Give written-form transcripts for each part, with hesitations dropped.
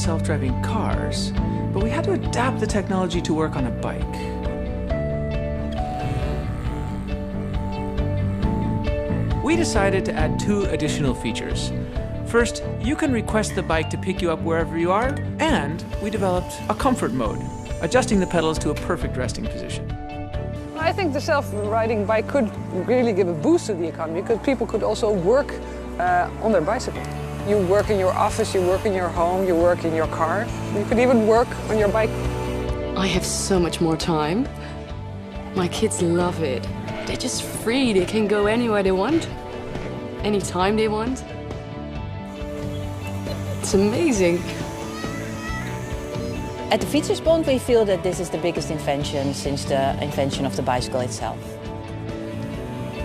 self-driving cars, but we had to adapt the technology to work on a bike. We decided to add 2 additional features. First, you can request the bike to pick you up wherever you are, and we developed a comfort mode, adjusting the pedals to a perfect resting position. I think the self-riding bike could really give a boost to the economy because people could also work on their bicycle. You work in your office, you work in your home, you work in your car. You could even work on your bike. I have so much more time. My kids love it. They're just free. They can go anywhere they want, anytime they want. It's amazing. At the Fietsersbond, we feel that this is the biggest invention since the invention of the bicycle itself.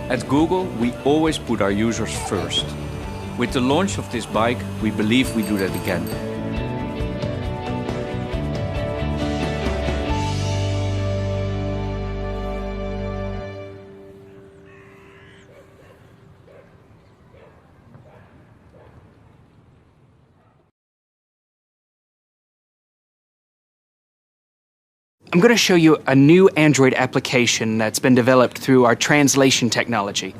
At Google, we always put our users first. With the launch of this bike, we believe we do that again. I'm going to show you a new Android application that's been developed through our translation technology.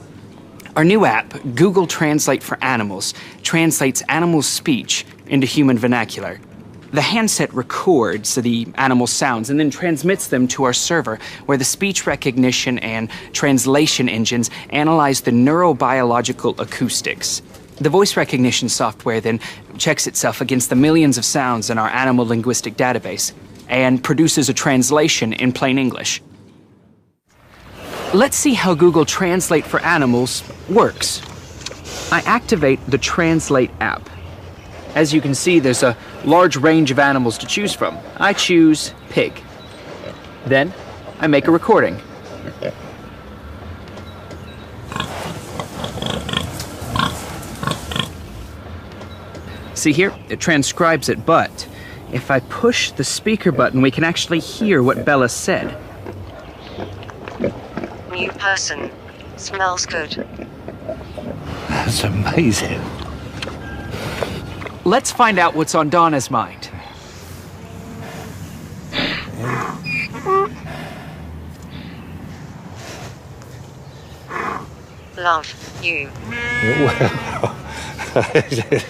Our new app, Google Translate for Animals, translates animal speech into human vernacular. The handset records the animal sounds and then transmits them to our server, where the speech recognition and translation engines analyze the neurobiological acoustics. The voice recognition software then checks itself against the millions of sounds in our animal linguistic database and produces a translation in plain English. Let's see how Google Translate for Animals works. I activate the Translate app. As you can see, there's a large range of animals to choose from. I choose pig. Then I make a recording. See here, it transcribes it, but if I push the speaker button, we can actually hear what Bella said. New person. Smells good. That's amazing. Let's find out what's on Donna's mind. Love you.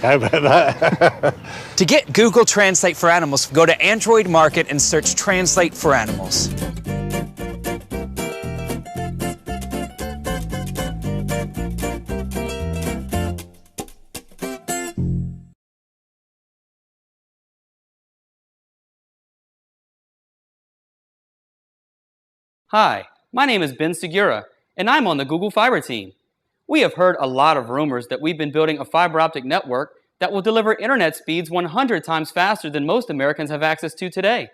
How about that? To get Google Translate for Animals, go to Android Market and search Translate for Animals. Hi, my name is Ben Segura, and I'm on the Google Fiber team. We have heard a lot of rumors that we've been building a fiber optic network that will deliver internet speeds 100 times faster than most Americans have access to today.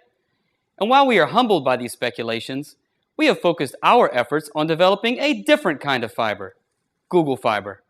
And while we are humbled by these speculations, we have focused our efforts on developing a different kind of fiber, Google Fiber.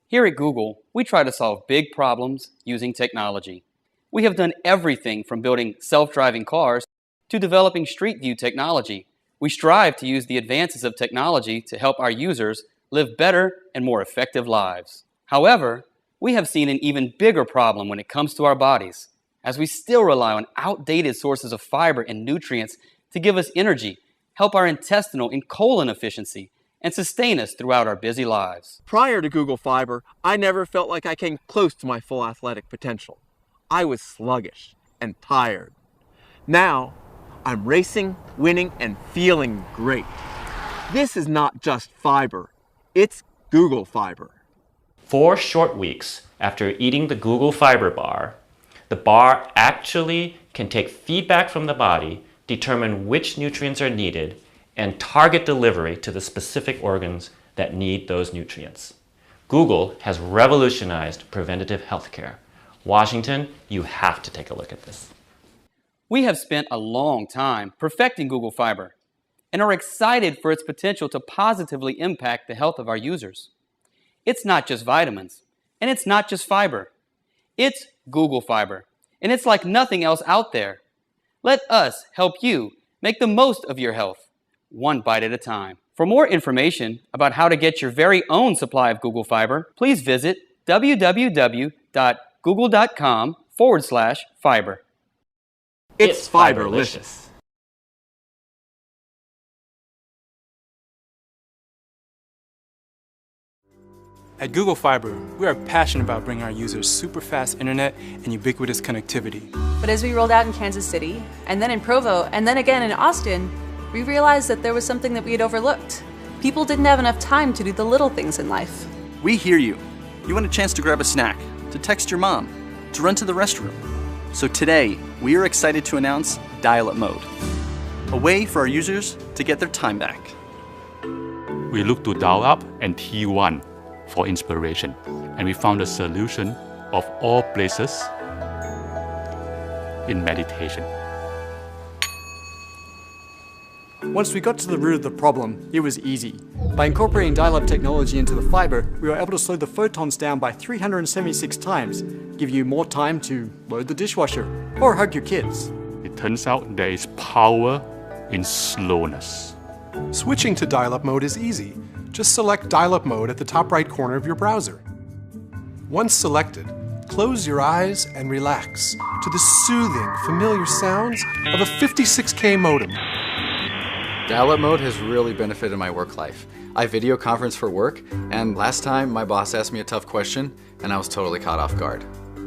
Here at Google, we try to solve big problems using technology. We have done everything from building self-driving cars to developing Street View technology. We strive to use the advances of technology to help our users live better and more effective lives. However, we have seen an even bigger problem when it comes to our bodies, as we still rely on outdated sources of fiber and nutrients to give us energy, help our intestinal and colon efficiency, and sustain us throughout our busy lives. Prior to Google Fiber, I never felt like I came close to my full athletic potential. I was sluggish and tired. Now, I'm racing, winning, and feeling great. This is not just fiber. It's Google Fiber. 4 short weeks after eating the Google Fiber bar, the bar actually can take feedback from the body, determine which nutrients are needed, and target delivery to the specific organs that need those nutrients. Google has revolutionized preventative healthcare. Washington, you have to take a look at this. We have spent a long time perfecting Google Fiber and are excited for its potential to positively impact the health of our users. It's not just vitamins, and it's not just fiber. It's Google Fiber, and it's like nothing else out there. Let us help you make the most of your health, one bite at a time. For more information about how to get your very own supply of Google Fiber, please visit www.google.com google.com/fiber. It's Fiberlicious. At Google Fiber, we are passionate about bringing our users super fast internet and ubiquitous connectivity. But as we rolled out in Kansas City, and then in Provo, and then again in Austin, we realized that there was something that we had overlooked. People didn't have enough time to do the little things in life. We hear you. You want a chance to grab a snack, to text your mom, to run to the restroom. So today, we are excited to announce Dial-Up Mode, a way for our users to get their time back. We looked to Dial-Up and T1 for inspiration, and we found a solution of all places in meditation. Once we got to the root of the problem, it was easy. By incorporating dial-up technology into the fiber, we were able to slow the photons down by 376 times, give you more time to load the dishwasher or hug your kids. It turns out there is power in slowness. Switching to dial-up mode is easy. Just select dial-up mode at the top right corner of your browser. Once selected, close your eyes and relax to the soothing, familiar sounds of a 56K modem. Dial-up mode has really benefited my work life. I video conference for work, and last time my boss asked me a tough question, and I was totally caught off guard.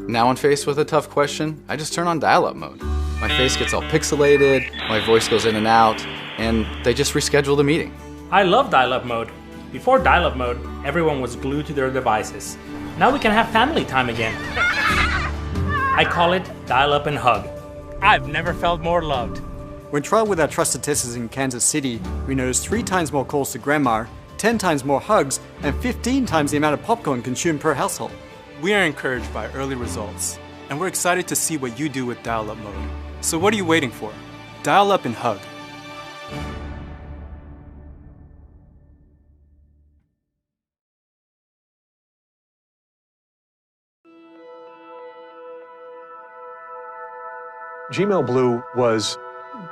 Now when faced with a tough question, I just turn on dial-up mode. My face gets all pixelated, my voice goes in and out, and they just reschedule the meeting. I love dial-up mode. Before dial-up mode, everyone was glued to their devices. Now we can have family time again. I call it dial-up and hug. I've never felt more loved. When trialed with our trusted testers in Kansas City, we noticed 3 times more calls to grandma, 10 times more hugs, and 15 times the amount of popcorn consumed per household. We are encouraged by early results, and we're excited to see what you do with dial-up mode. So what are you waiting for? Dial up and hug. Gmail Blue was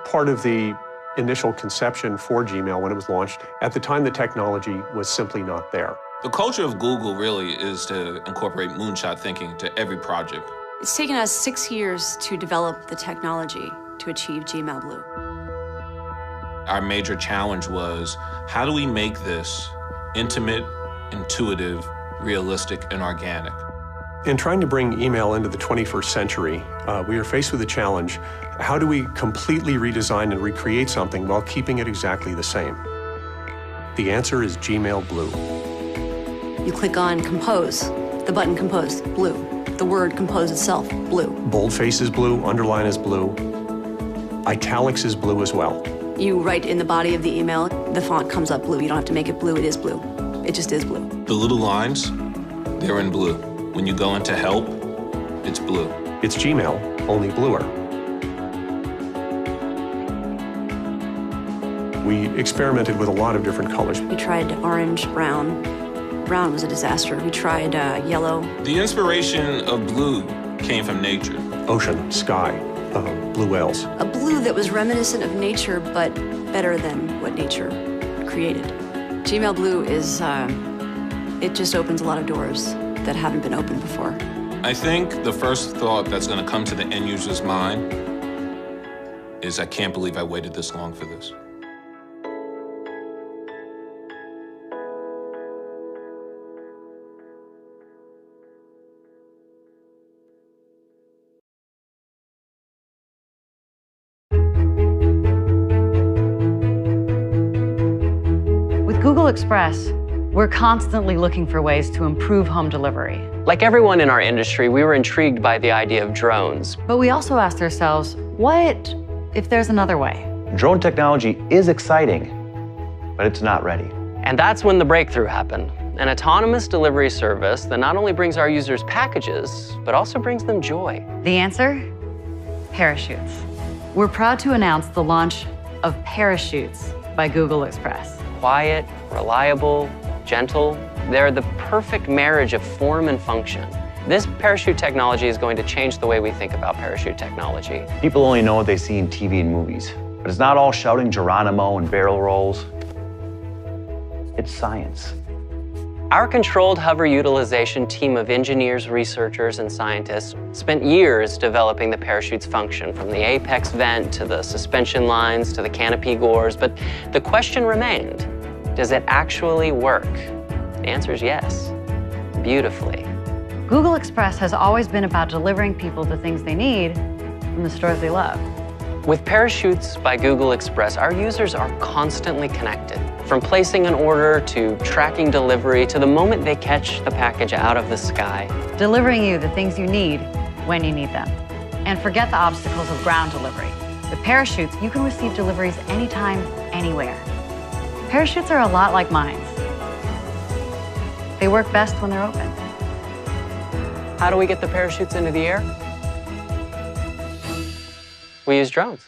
part of the initial conception for Gmail when it was launched. At the time, the technology was simply not there. The culture of Google really is to incorporate moonshot thinking to every project. It's taken us 6 years to develop the technology to achieve Gmail Blue. Our major challenge was, how do we make this intimate, intuitive, realistic, and organic? In trying to bring email into the 21st century, we are faced with a challenge. How do we completely redesign and recreate something while keeping it exactly the same? The answer is Gmail Blue. You click on Compose, the button Compose, blue. The word Compose itself, blue. Boldface is blue, underline is blue. Italics is blue as well. You write in the body of the email, the font comes up blue. You don't have to make it blue, it is blue. It just is blue. The little lines, they're in blue. When you go into help, it's blue. It's Gmail, only bluer. We experimented with a lot of different colors. We tried orange, brown. Brown was a disaster. We tried yellow. The inspiration of blue came from nature. Ocean, sky, blue whales. A blue that was reminiscent of nature, but better than what nature created. Gmail Blue is, it just opens a lot of doors that haven't been opened before. I think the first thought that's going to come to the end user's mind is, I can't believe I waited this long for this. With Google Express, we're constantly looking for ways to improve home delivery. Like everyone in our industry, we were intrigued by the idea of drones. But we also asked ourselves, what if there's another way? Drone technology is exciting, but it's not ready. And that's when the breakthrough happened. An autonomous delivery service that not only brings our users packages, but also brings them joy. The answer? Parachutes. We're proud to announce the launch of Parachutes by Google Express. Quiet, reliable, gentle, they're the perfect marriage of form and function. This parachute technology is going to change the way we think about parachute technology. People only know what they see in TV and movies, but it's not all shouting Geronimo and barrel rolls. It's science. Our controlled hover utilization team of engineers, researchers, and scientists spent years developing the parachute's function, from the apex vent to the suspension lines to the canopy gores, but the question remained, does it actually work? The answer is yes, beautifully. Google Express has always been about delivering people the things they need from the stores they love. With Parachutes by Google Express, our users are constantly connected. From placing an order to tracking delivery to the moment they catch the package out of the sky. Delivering you the things you need when you need them. And forget the obstacles of ground delivery. With Parachutes, you can receive deliveries anytime, anywhere. Parachutes are a lot like mines. They work best when they're open. How do we get the parachutes into the air? We use drones.